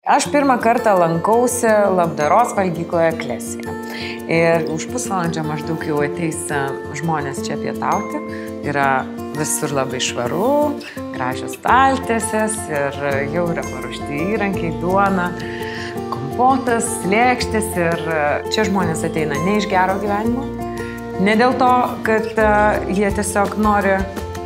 Aš pirmą kartą lankausi labdaros valgykloje Klesija. Ir už pusvalandžio maždaug jau ateis žmonės čia pietauti. Yra visur labai švaru, gražios staltiesės ir jau yra paruošti įrankiai, duona, kompotas, lėkštės. Ir čia žmonės ateina ne iš gero gyvenimo. Ne dėl to, kad jie tiesiog nori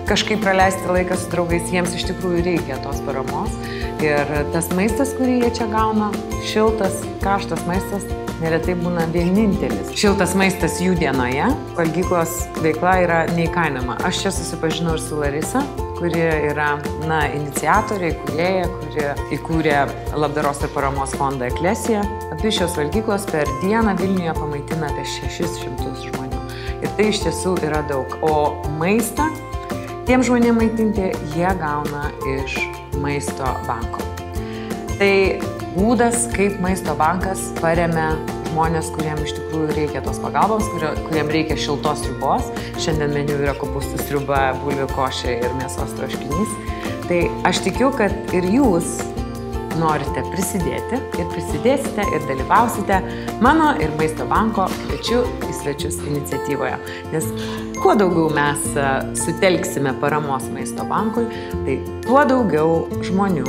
kažkaip praleisti laiką su draugais, jiems iš tikrųjų reikia tos paramos. Ir tas maistas, kurį jie čia gauna, šiltas, karštas maistas, neretai būna vienintelis šiltas maistas jų dienoje. Valgyklos veikla yra neįkainojama. Aš čia susipažinau ir su Larisa, kuri yra iniciatorė, įkūrėja, kuri įkūrė labdaros ir paramos fondą Klesija. Abi šios valgyklos per dieną Vilniuje pamaitina apie 600 žmonių. Ir tai iš tiesų yra daug. O maistą tiem žmonėm maitinti jie gauna iš Maisto banko. Tai būdas, kaip Maisto bankas paremia žmonės, kuriem iš tikrųjų reikia tos pagalbos, kuriem reikia šiltos sriubos. Šiandien meniu yra kopūstų sriuba, bulvių košė ir mėsos troškinys. Tai aš tikiu, kad ir jūs norite prisidėti ir prisidėsite ir dalyvausite mano ir Maisto banko kviečiu į svečius iniciatyvoje. Nes kuo daugiau mes sutelksime paramos Maisto bankui, tai tuo daugiau žmonių